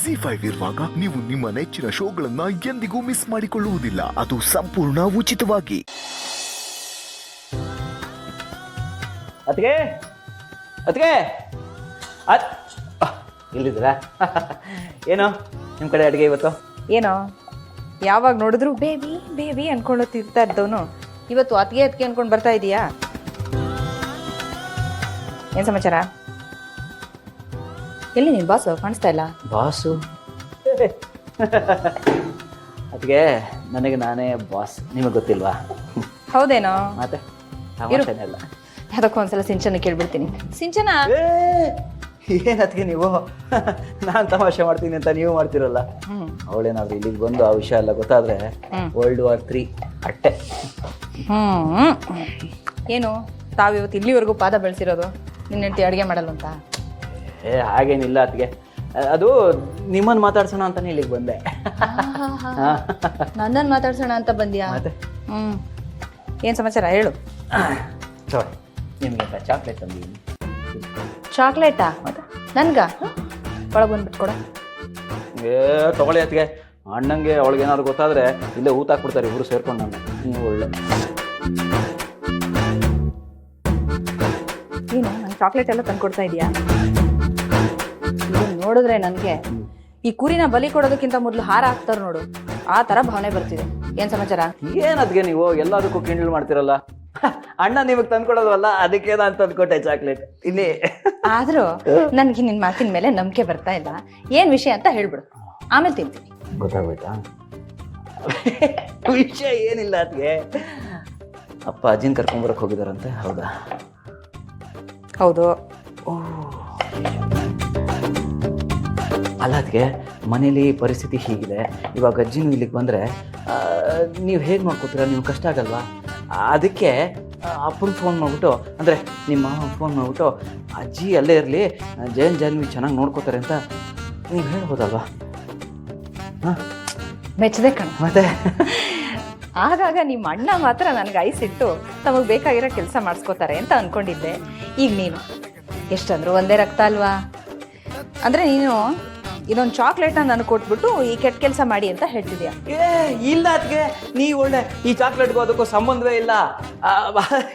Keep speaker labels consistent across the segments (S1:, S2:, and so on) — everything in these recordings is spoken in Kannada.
S1: ZEE5 ಇರುವಾಗ ನೀವು ನಿಮ್ಮ ನೆಚ್ಚಿನ ಶೋಗಳನ್ನ ಎಂದಿಗೂ ಮಿಸ್ ಮಾಡಿಕೊಳ್ಳುವುದಿಲ್ಲ. ಅದು ಸಂಪೂರ್ಣ ಉಚಿತವಾಗಿ.
S2: ಅದಕ್ಕೆ ಇಲ್ಲಿದ್ದೀರಾ? ಏನು ನಿಮ್ಮ ಕಡೆ ಅಡುಗೆ ಇವತ್ತು?
S3: ಏನೋ ಯಾವಾಗ ನೋಡಿದ್ರು ಬೇಬಿ ಬೇಬಿ ಅನ್ಕೊಂಡು ತಿರ್ತಾ ಇದ್ದವನು ಇವತ್ತು ಅತ್ಗೆ ಅನ್ಕೊಂಡು ಬರ್ತಾ ಇದೀಯಾ? ಏನ್ ಸಮಾಚಾರ? ಎಲ್ಲಿ ನೀನ್ ಬಾಸು ಕಾಣಿಸ್ತಾ ಇಲ್ಲ?
S2: ಬಾಸು ಅದಕ್ಕೆ ನನಗೆ ನಾನೇ ಬಾಸ್, ನಿಮಗೆ ಗೊತ್ತಿಲ್ವಾ?
S3: ಹೌದೇನೋ?
S2: ಮತ್ತೆ ತಮಾಷೆನೆಲ್ಲ.
S3: ಯಾವ್ದಕ್ಕೂ ಒಂದ್ಸಲ ಸಿಂಚನ ಕೇಳ್ಬಿಡ್ತೀನಿ. ಸಿಂಚನ,
S2: ಏನತ್ಗೆ ನೀವು ನಾನು ತಮಾಷೆ ಮಾಡ್ತೀನಿ ಅಂತ ನೀವು ಮಾಡ್ತಿರಲ್ಲ. ಅವಳೇನಾದ್ರು ಇಲ್ಲಿಗೆ ಬಂದು ಆ ವಿಷಯ ಎಲ್ಲ ಗೊತ್ತಾದ್ರೆ World War III ಅಟ್ಟೆ.
S3: ಏನು ತಾವು ಇವತ್ತು ಇಲ್ಲಿವರೆಗೂ ಪಾದ ಬೆಳೆಸಿರೋದು ನಿನ್ನ ಹೆಂಡತಿ ಅಡುಗೆ ಮಾಡಲ್ಲ ಅಂತ?
S2: ಹಾಗೇನಿಲ್ಲ ಅದಕ್ಕೆ, ಅದು ನಿಮ್ಮನ್ನು ಮಾತಾಡ್ಸೋಣ ಅಂತಾನೆ ಇಲ್ಲಿಗೆ ಬಂದೆ.
S3: ನನ್ನನ್ನು ಮಾತಾಡ್ಸೋಣ ಅಂತ ಬಂದ್ಯಾ?
S2: ಮತ್ತೆ
S3: ಏನು ಸಮಾಚಾರ ಹೇಳು.
S2: ನಿಮಗೆ ಚಾಕ್ಲೇಟ್ ತಂದಿದ್ದೀನಿ.
S3: ಚಾಕ್ಲೇಟಾ? ನನ್ಗ ಒಳಗೆ ಬಂದ್ಬಿಟ್ಟು ಕೊಡ.
S2: ತಗೊಳ್ಳಿ ಅದಕ್ಕೆ. ಅಣ್ಣಂಗೆ ಅವಳಿಗೇನಾದ್ರು ಗೊತ್ತಾದ್ರೆ ಇಲ್ಲೇ ಊತಾಕ್ಬಿಡ್ತಾರೆ ಇಬ್ರು ಸೇರ್ಕೊಂಡು. ನಾನು ನೀವು ಒಳ್ಳೆ
S3: ಏನು ನಂಗೆ ಚಾಕ್ಲೇಟ್ ಎಲ್ಲ ತಂದು ಕೊಡ್ತಾ ಇದೀಯಾ? ನೋಡಿದ್ರೆ ನನಗೆ ಈ ಕುರಿನ ಬಲಿ ಕೊಡೋದಕ್ಕಿಂತ ಮೊದಲು ಹಾರ ಹಾಕ್ತಾರೆ ನೋಡು, ಆ ಥರ ಭಾವನೆ ಬರ್ತಿದೆ. ಏನು ಸಮಾಚಾರ?
S2: ಏನದ್ಗೆ ನೀವು ಎಲ್ಲದಕ್ಕೂ ಕಿಂಡಲ್ ಮಾಡ್ತಿರಲ್ಲ? ಅಣ್ಣ ನಿಮಗೆ ತಂದ್ಕೊಡೋದಲ್ಲ, ಅದಕ್ಕೆ ನಾನು ತಂದ್ಕೊಟ್ಟೆ ಚಾಕ್ಲೇಟ್. ಇಲ್ಲಿ
S3: ಆದ್ರೂ ನನ್ಗೆ ನಿನ್ನ ಮಾತಿನ ಮೇಲೆ ನಂಬಿಕೆ ಬರ್ತಾ ಇಲ್ಲ. ಏನ್ ವಿಷಯ ಅಂತ ಹೇಳ್ಬಿಡು, ಆಮೇಲೆ ತಿಂತೀನಿ.
S2: ಗೊತ್ತಾಗೋಯ್ತಾ? ವಿಷಯ ಏನಿಲ್ಲ ಅದಕ್ಕೆ, ಅಪ್ಪ ಅಜ್ಜಿನ ಕರ್ಕೊಂಬರಕ್ಕೆ ಹೋಗಿದಾರಂತೆ. ಹೌದಾ?
S3: ಹೌದು.
S2: ಅಲ್ಲ ಅದಕ್ಕೆ, ಮನೇಲಿ ಪರಿಸ್ಥಿತಿ ಹೀಗಿದೆ, ಇವಾಗ ಅಜ್ಜಿನೂ ಇಲ್ಲಿಗೆ ಬಂದರೆ ನೀವು ಹೇಗೆ ನೋಡ್ಕೋತೀರಾ? ನೀವು ಕಷ್ಟ ಆಗಲ್ವಾ? ಅದಕ್ಕೆ ಅಪ್ಪನ ಫೋನ್ ಮಾಡಿಬಿಟ್ಟು, ಅಂದರೆ ನಿಮ್ಮ ಮಾವ ಫೋನ್ ಮಾಡಿಬಿಟ್ಟು ಅಜ್ಜಿ ಅಲ್ಲೇ ಇರಲಿ, ಜಾನ್ವಿ ಚೆನ್ನಾಗಿ ನೋಡ್ಕೋತಾರೆ ಅಂತ ನೀವು ಹೇಳ್ಬೋದಲ್ವಾ? ಹಾಂ,
S3: ಮೆಚ್ಚದೆ ಕಣ.
S2: ಮತ್ತೆ
S3: ಆಗಾಗ ನಿಮ್ಮ ಅಣ್ಣ ಮಾತ್ರ ನನಗೆ ಐಸಿಟ್ಟು ತಮಗೆ ಬೇಕಾಗಿರೋ ಕೆಲಸ ಮಾಡಿಸ್ಕೋತಾರೆ ಅಂತ ಅಂದ್ಕೊಂಡಿದ್ದೆ. ಈಗ ನೀನು ಎಷ್ಟಂದ್ರು ಒಂದೇ ರಕ್ತ ಅಲ್ವಾ? ಅಂದರೆ ನೀನು ಇದೊಂದು ಚಾಕ್ಲೇಟ್ನ ನನಗೆ ಕೊಟ್ಬಿಟ್ಟು ಈ ಕೆಟ್ಟ ಕೆಲಸ ಮಾಡಿ ಅಂತ ಹೇಳ್ತಿದ್ಯಾ?
S2: ಇಲ್ಲ ಅದಕ್ಕೆ, ನೀವು ಒಳ್ಳೆ ಈ ಚಾಕ್ಲೇಟ್ಗೂ ಅದಕ್ಕೂ ಸಂಬಂಧವೇ ಇಲ್ಲ.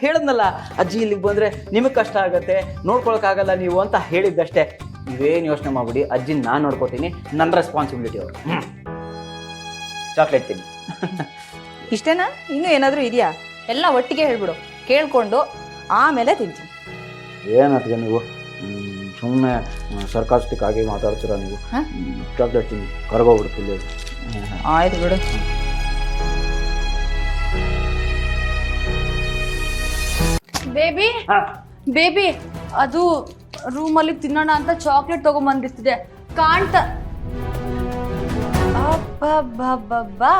S2: ಹೇಳಿದ್ನಲ್ಲ, ಅಜ್ಜಿ ಇಲ್ಲಿಗೆ ಬಂದರೆ ನಿಮಗೆ ಕಷ್ಟ ಆಗುತ್ತೆ, ನೋಡ್ಕೊಳಕ್ಕಾಗಲ್ಲ ನೀವು ಅಂತ ಹೇಳಿದ್ದಷ್ಟೇ. ನೀವೇನು ಯೋಚನೆ ಮಾಡ್ಬಿಡಿ, ಅಜ್ಜಿನ ನಾನು ನೋಡ್ಕೋತೀನಿ, ನನ್ನ ರೆಸ್ಪಾನ್ಸಿಬಿಲಿಟಿ ಅವರು. ಚಾಕ್ಲೇಟ್ ತಿನ್ನಿ.
S3: ಇಷ್ಟೇನಾ? ಇನ್ನೂ ಏನಾದರೂ ಇದೆಯಾ? ಎಲ್ಲ ಒಟ್ಟಿಗೆ ಹೇಳ್ಬಿಡು, ಕೇಳ್ಕೊಂಡು ಆಮೇಲೆ ತಿಂತೀನಿ.
S2: ಏನತ್ಗೆ ನೀವು ಸುಮ್ಮನೆ ಸರ್ಕಾಸ್ಟಿಕ್ ಆಗಿ ಮಾತಾಡ್ತೀರಾ ನೀವು? ಚಾಕ್ಲೇಟ್ ತಿನ್ನಿ, ಕರ್ಗೋಗ್ಬಿಡ್ತೀನಿ.
S3: ಆಯ್ತು ಬಿಡು.
S4: ಬೇಬಿ ಬೇಬಿ, ಅದು ರೂಮಲ್ಲಿ ತಿನ್ನೋಣ ಅಂತ ಚಾಕ್ಲೇಟ್ ತಗೊಂಬಂದಿರ್ತಿದೆ ಕಾಣ್ತ. ಅಬ್ಬಬ್ಬಬ್ಬಬ್ಬಾ,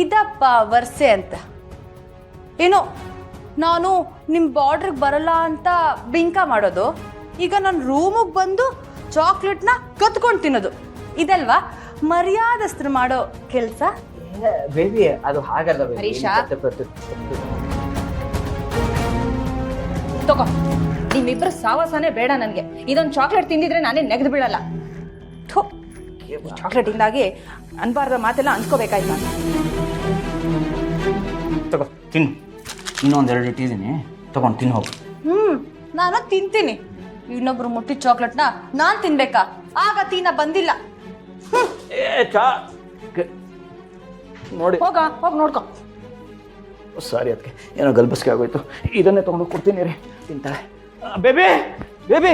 S4: ಇದಪ್ಪ ವರ್ಷೆ ಅಂತ. ಏನೋ ನಾನು ನಿಮ್ಮ ಬಾರ್ಡ್ರಿಗೆ ಬರಲ್ಲ ಅಂತ ಬಿಂಕ ಮಾಡೋದು, ಈಗ ನನ್ನ ರೂಮಿಗೆ ಬಂದು ಚಾಕ್ಲೇಟ್ನ ಕತ್ಕೊಂಡು ತಿನ್ನೋದು, ಇದಲ್ವಾ ಮರ್ಯಾದಸ್ತ್ರ ಮಾಡೋ ಕೆಲಸ?
S2: ಬೇಬಿ ಅದು ಹಾಗಲ್ಲ.
S3: ಹರೀಶಾ, ತಗೋ, ನಿಮ್ಮಿಬ್ಬರ ಸಾವಾಸನೇ ಬೇಡ ನನಗೆ. ಇದೊಂದು ಚಾಕ್ಲೇಟ್ ತಿಂದಿದ್ರೆ ನಾನೇ ನೆಗೆದು ಬೀಳಲ್ಲ. ಚಾಕ್ಲೇಟಿಂದಾಗಿ ಅನ್ಬಾರ್ದ ಮಾತೆಲ್ಲ ಅನ್ಸ್ಕೋಬೇಕಾಯ್ತು.
S2: ತಗೋ ತಿನ್ನು, ಇನ್ನೊಂದೆರಡು ಇಟ್ಟಿದ್ದೀನಿ, ತಗೊಂಡು ತಿನ್ನು ಹೋಗು.
S4: ನಾನು ತಿಂತೀನಿ. ಇನ್ನೊಬ್ರು ಮುಟ್ಟಿದ ಚಾಕ್ಲೇಟ್ನ ನಾನು ತಿನ್ಬೇಕಾ? ಆಗ ತೀನ ಬಂದಿಲ್ಲ.
S2: ನೋಡಿ,
S3: ಹೋಗಿ ನೋಡ್ಕೊ.
S2: ಸಾರಿ ಅದಕ್ಕೆ, ಏನೋ ಗಲ್ಬಸ್ಗೆ ಆಗೋಯ್ತು. ಇದನ್ನೇ ತೊಗೊಂಡು ಕೊಡ್ತೀನಿ ರೀ, ತಿಂತಾಳೆ. ಬೇಬಿ ಬೇಬಿ,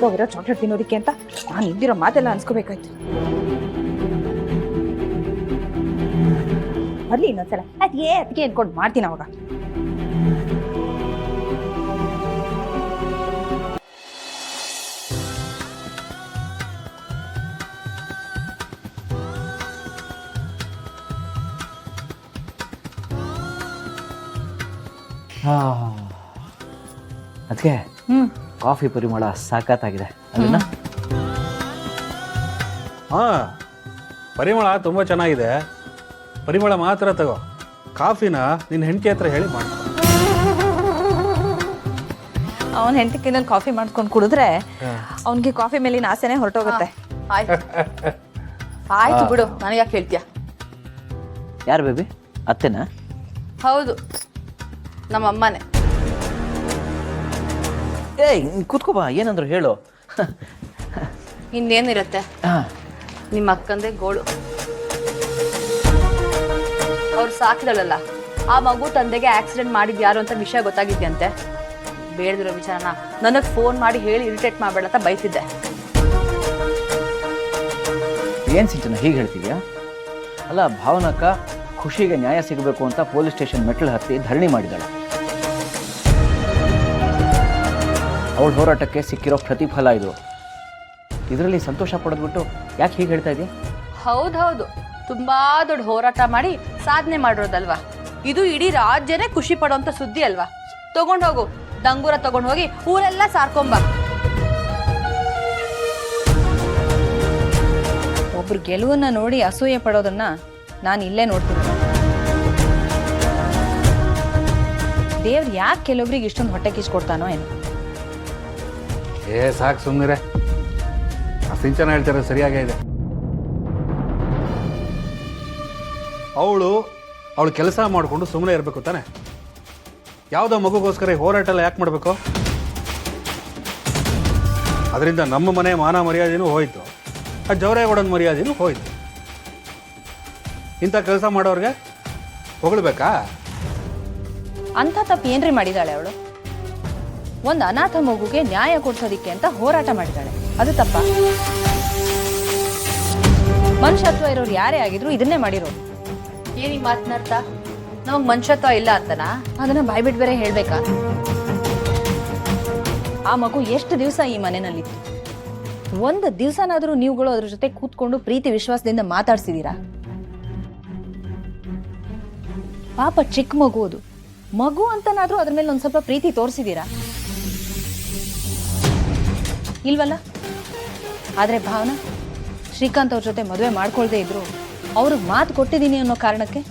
S3: ಹೋಗಿರೋ ಚಾಕ್ಲೇಟ್ ತಿನ್ನೋದಕ್ಕೆ ಅಂತ ನಾನು ಇದ್ದಿರೋ ಮಾತೆಲ್ಲ ಅನ್ಸ್ಕೋಬೇಕಾಯ್ತು. ಬರ್ಲಿ ಇನ್ನೊಂದ್ಸಲ ಅದಕ್ಕೆ ಅನ್ಕೊಂಡು ಮಾಡ್ತೀನಿ ಅವಾಗ.
S2: ಅದಕ್ಕೆ ಕಾಫಿ ಪರಿಮಳ ಸಾಕಾಗಿದೆ ಅಲ್ಲ?
S5: ಹಾಂ, ಪರಿಮಳ ತುಂಬ ಚೆನ್ನಾಗಿದೆ. ಪರಿಮಳ ಮಾತ್ರ ತಗೋ, ಕಾಫಿನ ನಿನ್ನ ಹೆಂಡತಿ ಹತ್ರ ಹೇಳಿ ಮಾಡಿ.
S3: ಅವನ ಹೆಂಡತಿ ಕಿನಲ್ಲಿ ಕಾಫಿ ಮಾಡ್ಕೊಂಡು ಕುಡಿದ್ರೆ ಅವನಿಗೆ ಕಾಫಿ ಮೇಲಿನ ಆಸೆನೇ ಹೊರಟೋಗುತ್ತೆ.
S4: ಆಯ್ತು ಆಯ್ತು ಬಿಡು, ನನಗೆ ಯಾಕೆ ಹೇಳ್ತೀಯ?
S2: ಯಾರು ಬೇಬಿ, ಅತ್ತೆನಾ?
S4: ಹೌದು, ನಮ್ಮ ಅಮ್ಮನೇ.
S2: ಏಯ್ ಕೂತ್ಕೋ ಬಾ, ಏನಂದ್ರು ಹೇಳು.
S4: ಇನ್ನೇನಿರುತ್ತೆ, ನಿಮ್ಮ ಅಕ್ಕಂದೇ ಗೋಳು. ಅವ್ರು ಸಾಕಿದಳಲ್ಲ, ಆ ಮಗು ತಂದೆಗೆ ಆಕ್ಸಿಡೆಂಟ್ ಮಾಡಿದ್ ಯಾರು ಅಂತ ವಿಷಯ ಗೊತ್ತಾಗಿದ್ಯಂತೆ. ಬೇಡದಿರೋ ವಿಚಾರನ ನನಗೆ ಫೋನ್ ಮಾಡಿ ಹೇಳಿ ಇರಿಟೇಟ್ ಮಾಡಬೇಡ ಅಂತ ಬೈತಿದ್ದೆ.
S2: ಏನು ಸಿಂಚನ ಹೀಗೆ ಹೇಳ್ತಿದ್ಯಾ? ಅಲ್ಲ, ಭಾವನಕ್ಕ ಖುಷಿಗೆ ನ್ಯಾಯ ಸಿಗಬೇಕು ಅಂತ ಪೊಲೀಸ್ ಸ್ಟೇಷನ್ ಮೆಟ್ಲು ಹತ್ತಿ ಧರಣಿ ಮಾಡಿದಾಳೆ. ಅವಳ ಹೋರಾಟಕ್ಕೆ ಸಿಕ್ಕಿರೋ ಪ್ರತಿಫಲ ಇದು. ಇದರಲ್ಲಿ ಸಂತೋಷ ಪಡೆದ್ಬಿಟ್ಟು ಯಾಕೆ ಹೀಗೆ ಹೇಳ್ತಾ ಇದೆಯಾ?
S4: ಹೌದೌದು, ತುಂಬಾ ದೊಡ್ಡ ಹೋರಾಟ ಮಾಡಿ ಸಾಧನೆ ಮಾಡಿರೋದಲ್ವಾ ಇದು. ಇಡೀ ರಾಜ್ಯನೇ ಖುಷಿ ಪಡುವಂತ ಸುದ್ದಿ ಅಲ್ವಾ. ತಗೊಂಡೋಗು, ಡಂಗೂರ ತಗೊಂಡು ಹೋಗಿ ಊರೆಲ್ಲ ಸಾರ್ಕೊಂಬ.
S3: ಒಬ್ರು ಗೆಲುವನ್ನ ನೋಡಿ ಅಸೂಯೆ ಪಡೋದನ್ನ ನಾನು ಇಲ್ಲೇ ನೋಡ್ತೀನಿ. ದೇವ್ರು ಯಾಕೆ ಕೆಲವೊಬ್ರಿಗೆ ಇಷ್ಟೊಂದು ಹೊಟ್ಟೆ ಕಿಸ್ಕೊಡ್ತಾನೋ ಏನೋ.
S5: ಸಾಕು ಸುಮ್ಮನಿರೆ. ಆ ಸಿಂಚನ ಹೇಳ್ತಾರೆ ಸರಿಯಾಗೇ ಇದೆ. ಅವಳು ಕೆಲಸ ಮಾಡಿಕೊಂಡು ಸುಮ್ಮನೆ ಇರಬೇಕು ತಾನೆ. ಯಾವುದೋ ಮಗುಗೋಸ್ಕರ ಹೋರಾಟ ಎಲ್ಲ ಯಾಕೆ ಮಾಡಬೇಕು? ಅದರಿಂದ ನಮ್ಮ ಮನೆ ಮಾನ ಮರ್ಯಾದೆನೂ ಹೋಯ್ತು, ಆ ಜವರೇಗೌಡನ ಮರ್ಯಾದೆನೂ ಹೋಯ್ತು. ಇಂಥ ಕೆಲಸ ಮಾಡೋರಿಗೆ ಹೊಗಳ್ಬೇಕಾ?
S3: ಅಂಥ ತಪ್ಪು ಏನ್ರಿ ಮಾಡಿದಾಳೆ ಅವಳು? ಒಂದು ಅನಾಥ ಮಗುಗೆ ನ್ಯಾಯ ಕೊಡ್ಸೋದಿಕ್ಕೆ ಅಂತ ಹೋರಾಟ ಮಾಡಿದಾಳೆ, ಅದು ತಪ್ಪ? ಮನುಷ್ಯತ್ವ ಇರೋರು ಯಾರೇ ಆಗಿದ್ರು ಇದನ್ನೇ ಮಾಡಿರೋರು.
S4: ಏನಿ ಮಾತನಾಡ್ತಾ? ನಮಗ್ ಮನುಷ್ಯತ್ವ ಇಲ್ಲ ಅಂತನಾ?
S3: ಅದನ್ನ ಬಾಯ್ಬಿಟ್ಟು ಬೇರೆ ಹೇಳ್ಬೇಕಾ? ಆ ಮಗು ಎಷ್ಟು ದಿವಸ ಈ ಮನೆಯಲ್ಲಿತ್ತು? ಒಂದು ದಿವಸನಾದ್ರೂ ನೀವುಗಳು ಅದ್ರ ಜೊತೆ ಕೂತ್ಕೊಂಡು ಪ್ರೀತಿ ವಿಶ್ವಾಸದಿಂದ ಮಾತಾಡ್ಸಿದೀರಾ? ಪಾಪ ಚಿಕ್ಕ ಮಗು, ಅದು ಮಗು ಅಂತನಾದ್ರೂ ಅದ್ರ ಮೇಲೆ ಒಂದ್ ಸ್ವಲ್ಪ ಪ್ರೀತಿ ತೋರಿಸಿದೀರಾ? ಇಲ್ವಲ್ಲ. ಆದ್ರೆ ಭಾವನಾ, ಶ್ರೀಕಾಂತ್ ಅವ್ರ ಜೊತೆ ಮದುವೆ ಮಾಡ್ಕೊಳ್ದೇ ಇದ್ರು ಅವ್ರಿಗೆ ಮಾತು ಕೊಟ್ಟಿದ್ದೀನಿ ಅನ್ನೋ ಕಾರಣಕ್ಕೆ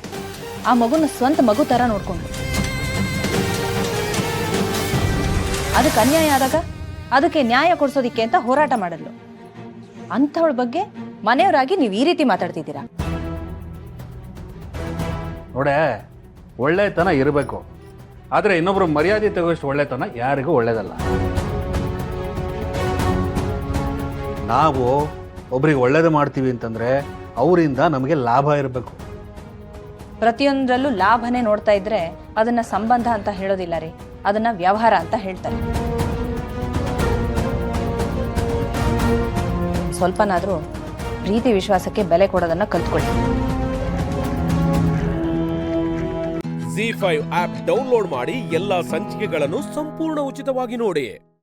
S3: ಆ ಮಗುನ ಸ್ವಂತ ಮಗು ತರ ನೋಡ್ಕೊಂಡು, ಅದಕ್ಕೆ ಅನ್ಯಾಯ ಆದಾಗ ಅದಕ್ಕೆ ನ್ಯಾಯ ಕೊಡ್ಸೋದಿಕ್ಕೆ ಅಂತ ಹೋರಾಟ ಮಾಡಿದ್ಲು. ಅಂಥವಳ ಬಗ್ಗೆ ಮನೆಯವರಾಗಿ ನೀವು ಈ ರೀತಿ ಮಾತಾಡ್ತಿದ್ದೀರಾ?
S5: ನೋಡೆ, ಒಳ್ಳೆತನ ಇರಬೇಕು, ಆದರೆ ಇನ್ನೊಬ್ರು ಮರ್ಯಾದೆ ತೆಗೆಯೋಷ್ಟು ಒಳ್ಳೆತನ ಯಾರಿಗೂ ಒಳ್ಳೇದಲ್ಲ. ನಾವು ಒಬ್ರಿಗೆ ಒಳ್ಳೇದು ಮಾಡ್ತೀವಿ ಅಂತಂದ್ರೆ ಅವರಿಂದ ನಮಗೆ ಲಾಭ ಇರಬೇಕು.
S3: ಪ್ರತಿಯೊಂದರಲ್ಲೂ ಲಾಭನೇ ನೋಡ್ತಾ ಇದ್ರೆ ಅದನ್ನ ಸಂಬಂಧ ಅಂತ ಹೇಳೋದಿಲ್ಲ ರೀ, ಅದನ್ನ ವ್ಯವಹಾರ ಅಂತ ಹೇಳ್ತಾರೆ. ಸ್ವಲ್ಪನಾದ್ರೂ ಪ್ರೀತಿ ವಿಶ್ವಾಸಕ್ಕೆ ಬೆಲೆ ಕೊಡೋದನ್ನ ಕಲ್ತ್ಕೊಳ್ಳಿ.
S6: ZEE5 ಆಪ್ ಡೌನ್ಲೋಡ್ ಮಾಡಿ ಎಲ್ಲಾ ಸಂಚಿಕೆಗಳನ್ನು ಸಂಪೂರ್ಣ ಉಚಿತವಾಗಿ ನೋಡಿ.